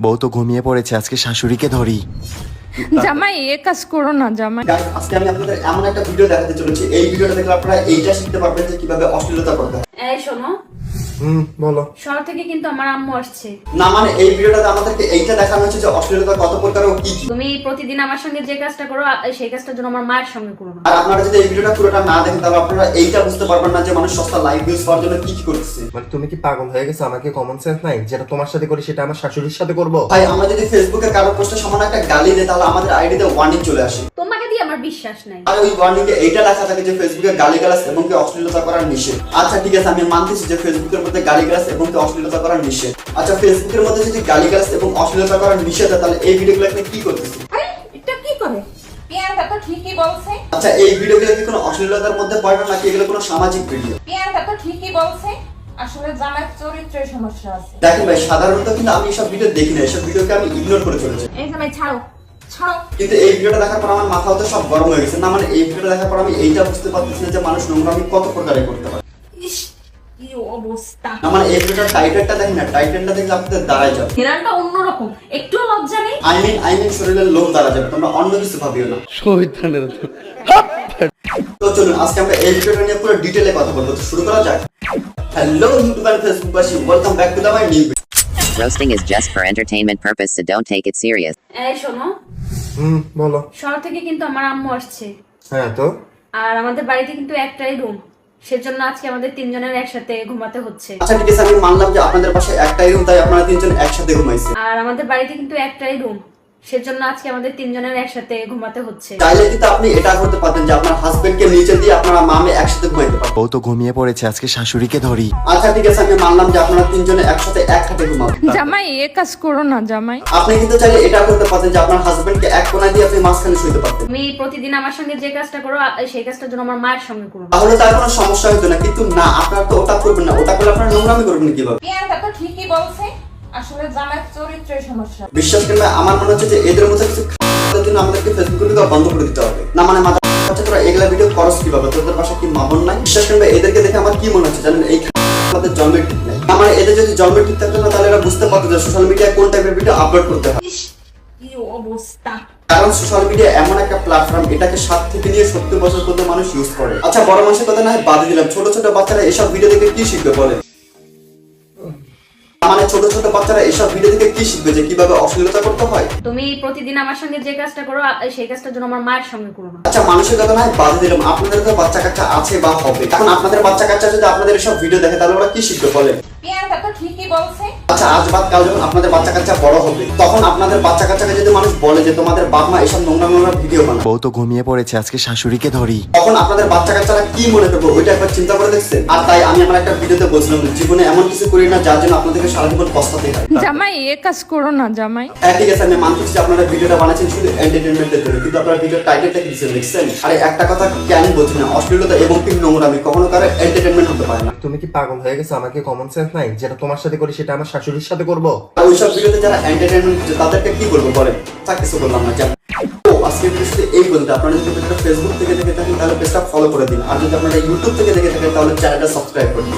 বউ তো ঘুমিয়ে পড়েছে, আজকে শাশুড়িকে ধরি। জামাই এ কাজ করো না জামাই। গাইস, আজকে আমি আপনাদের এমন একটা ভিডিও দেখাতে চলেছি, এই ভিডিওটা দেখলে আপনারা এইটা শিখতে পারবেন যে কিভাবে অশ্লীলতা করতে হয়। এই শোনো, বলো। শহর থেকে কিন্তু আমার আম্মু আসছে। না মানে এই ভিডিওটাতে আমাদেরকে এইটা দেখানো হচ্ছে যে অশ্লীলতা কত প্রকার ও কি কি। তুমি প্রতিদিন আমার সঙ্গে যে কাজটা করো সেই কাজটার জন্য আমার মায়ের সঙ্গে করো না। আর আপনারা যদি এই ভিডিওটা পুরোটা না দেখেন তাহলে আপনারা এইটা বুঝতে পারবেন না যে মানুষ সস্তা লাইভ ভিউজ পাওয়ার জন্য কি কি করতেছে। মানে তুমি কি পাগল হয়ে গেছো? আমাকে কমন সেন্স নাই? যেটা তোমার সাথে করি সেটা আমার শাশুড়ির সাথে করবো? ভাই, আমরা যদি ফেসবুকে কারো পোস্টে সামান্য একটা গালি দেই তাহলে আমাদের আইডিতে ওয়ার্নিং চলে আসে। তোমাকে দিয়ে আমার বিশ্বাস নাই। আর ওই ওয়ার্নিং এ এইটা লেখা থাকে যে ফেসবুকে গালিগালাজ এবং কি অশ্লীলতা করা নিষেধ। আচ্ছা ঠিক আছে, আমি মানতেছি যে ফেসবুকের মধ্যে গালিগালাজ এবং কি অশ্লীলতা করা নিষেধ। আচ্ছা, ফেসবুকের মধ্যে যদি গালিগালাজ এবং অশ্লীলতা করা নিষেধ হয় তাহলে এই ভিডিওগুলো আপনি কি করতেছেন? আরে এটা কি করে? পিয়ানটা তো ঠিকই বলছে। আচ্ছা, এই ভিডিওগুলো কি কোনো অশ্লীলতার মধ্যে পড়ে না নাকি এগুলো কোনো সামাজিক ভিডিও? পিয়ানটা তো ঠিকই বলছে। আসলে জামাইয়ের চরিত্রের সমস্যা আছে। দেখেন ভাই, সাধারণত কিন্তু আমি এসব ভিডিও দেখি না, এসব ভিডিওকে আমি ইগনোর করে চলেছি। এই জামাই ছাড়ো ছাড়ো। কিন্তু এই ভিডিওটা দেখার পর আমার মাথাও তো সব গরম হয়ে গেছে। না মানে এই ভিডিওটা দেখার পর আমি এইটা বুঝতে পারতেছি না যে মানুষ নোংরামি কত প্রকারে করতে পারে। ইস কি অবস্থা। না মানে এই ভিডিওটার টাইটেলটা দেখেন না, টাইটেলটা দেখলে আপনাদের দাঁড়ায় যাবে। ঘেরানটা অন্যরকম, একটু লজ্জা নেই। আই মিন শরীরের লোম দাঁড়া যাবে, তোমরা অন্য কিছু ভাবিও না। তো চলুন আজকে আমরা এই ভিডিওটা নিয়ে পুরো ডিটেইলে কথা বলবো। তো শুরু করা যাক। হ্যালো ইউটিউব আর ফেসবুক বাসী, welcome back to my new video. Roasting is just for entertainment purpose, so don't take it serious. এই শোনো, বলো। শহর থেকে কিন্তু আমার আম্মু আসছে। হ্যাঁ তো আর আমাদের বাড়িতে কিন্তু একটাই রুম, সেজন্য আজকে আমাদের তিনজনের একসাথে ঘুমাতে হচ্ছে। আচ্ছা ঠিক আছে, আমি মানলাম যে আপনাদের পাশে একটাই রুম, তাই আপনারা তিনজন একসাথে ঘুমাইছেন। আর আমাদের বাড়িতে কিন্তু একটাই রুম, সেজন্য আজকে আমাদের তিনজনের একসাথে ঘুমাতে হচ্ছে। চাইলে কিন্তু আপনি এটা করতে পারতেন যে আপনার হাজবেন্ডকে নিচে দিয়ে আপনারা মামে একসাথে ঘুমাইতে পারতেন। বউ তো ঘুমিয়ে পড়েছে, আজকে শাশুড়িকে ধরি। আচ্ছা ঠিক আছে, আমি মানলাম যে আপনারা তিনজনে একসাথে এক খাটে ঘুমাবেন। জামাই এ কাজ করো না জামাই। আপনি কিন্তু চাইলে এটা করতে পারতেন যে আপনার হাজবেন্ডকে এক কোণায় দিয়ে আপনি মাঝখানে শুইতে পারতেন। তুমি প্রতিদিন আমার সঙ্গে যে কাজটা করো সেই কাজটার জন্য আমার মায়ের সঙ্গে করো না। তাহলে তার কোনো সমস্যা হতো না, কিন্তু না, আপনারা তো ওটা করবেন না। ওটা করলে আপনারা নোংরামি করবেন কিভাবে? পিয়ানটা তো ঠিকই বলছে। আসলে জামাইয়ের চরিত্রের সমস্যা। বিশ্বাস করলে আমার মনে হচ্ছে যে এদের মধ্যে কিছু খাওয়ার জন্য আমাদেরকে ফেসবুক ভিডিও বন্ধ করে দিতে হবে। না মানে মাথা তোরা এগুলা ভিডিও করস কিভাবে? তোদের বাসা কি মামন নাই? বিশ্বাস করলে এদেরকে দেখে আমার কি মনে হচ্ছে জানেন, এই আমাদের জন্মের ঠিক নাই। না মানে এদের যদি জন্মের ঠিক থাকতো না তাহলে এরা বুঝতে পারতো যে সোশ্যাল মিডিয়ায় কোন টাইপের ভিডিও আপলোড করতে হয়। কি অবস্থা। কারণ সোশ্যাল মিডিয়া এমন একটা প্ল্যাটফর্ম, এটাকে 7 থেকে নিয়ে 70 বছর পর্যন্ত মানুষ ইউজ করে। আচ্ছা বড় মানুষের কথা না হয় বাদে দিলাম, ছোট ছোট বাচ্চারা এসব ভিডিও দেখে কি শিখবে বলে? মানে ছোট ছোট বাচ্চারা এসব ভিডিও দেখে কি শিখবে যে কিভাবে অশ্লীলতা করতে হয়? তুমি প্রতিদিন আমার সঙ্গে যে কাজটা করো সেই কাজটার জন্য আমার মায়ের সঙ্গে করো না। আচ্ছা মানুষের কথা না হয় বাদে দিলাম, আপনাদের তো বাচ্চা কাচ্চা আছে বা হবে। এখন আপনাদের বাচ্চা কাচ্চা যদি আপনাদের এসব ভিডিও দেখে তাহলে ওরা কি শিখবে বলে? পিয়ানটা তো ঠিকই বলছে। আচ্ছা আজ বাদ কাল যখন আপনাদের বাচ্চা কাচ্চা বড় হবে তখন আপনাদের বাচ্চা কাচ্চাকে যদি মানুষ বলে যে তোমাদের বাপ মা এসব নোংরা নোংরা ভিডিও বানায়, বউ তো ঘুমিয়ে পড়েছে, আজকে শাশুড়িকে ধরি। তখন আপনাদের বাচ্চা কাচ্চারা কি মনে করবে ওইটা একবার চিন্তা করে দেখছেন? আর তাই আমি আমার একটা ভিডিওতে বলছিলাম জীবনে এমন কিছু করি না যার জন্য আপনাদেরকে সারা জীবন পস্তাতে হয়। জামাই এ কাজ করো না জামাই। হ্যাঁ ঠিক আছে, আমি মানতেছি যে আপনারা ভিডিওটা বানাচ্ছেন শুধু এন্টারটেইনমেন্টের জন্য, কিন্তু আপনারা ভিডিওর টাইটেলটা কি দিচ্ছেন দেখছেন? আরে একটা কথা কেন বলছি না, অশ্লীলতা এবং কি নোংরামি কখনো কারো এন্টারটেইনমেন্ট হতে পারে না। তুমি কি পাগল হয়ে গেছো? আমাকে কমন সেন্স নাই? যেটা তোমার সাথে করি সেটা আমার শাশুড়ির সাথে করবো? আর ওইসব ভিডিওতে যারা এন্টারটেইনমেন্ট করছে তাদেরকে কি বলবো বলেন? তা কিছু বললাম না। আজকে ভিডিও শুধু এই বলতে, আপনারা যদি ভিডিওটা ফেসবুক থেকে দেখে থাকেন তাহলে পেজটা ফলো করে দিন, আর যদি আপনারা ইউটিউব থেকে দেখে থাকেন তাহলে চ্যানেলটা সাবস্ক্রাইব করে দিন।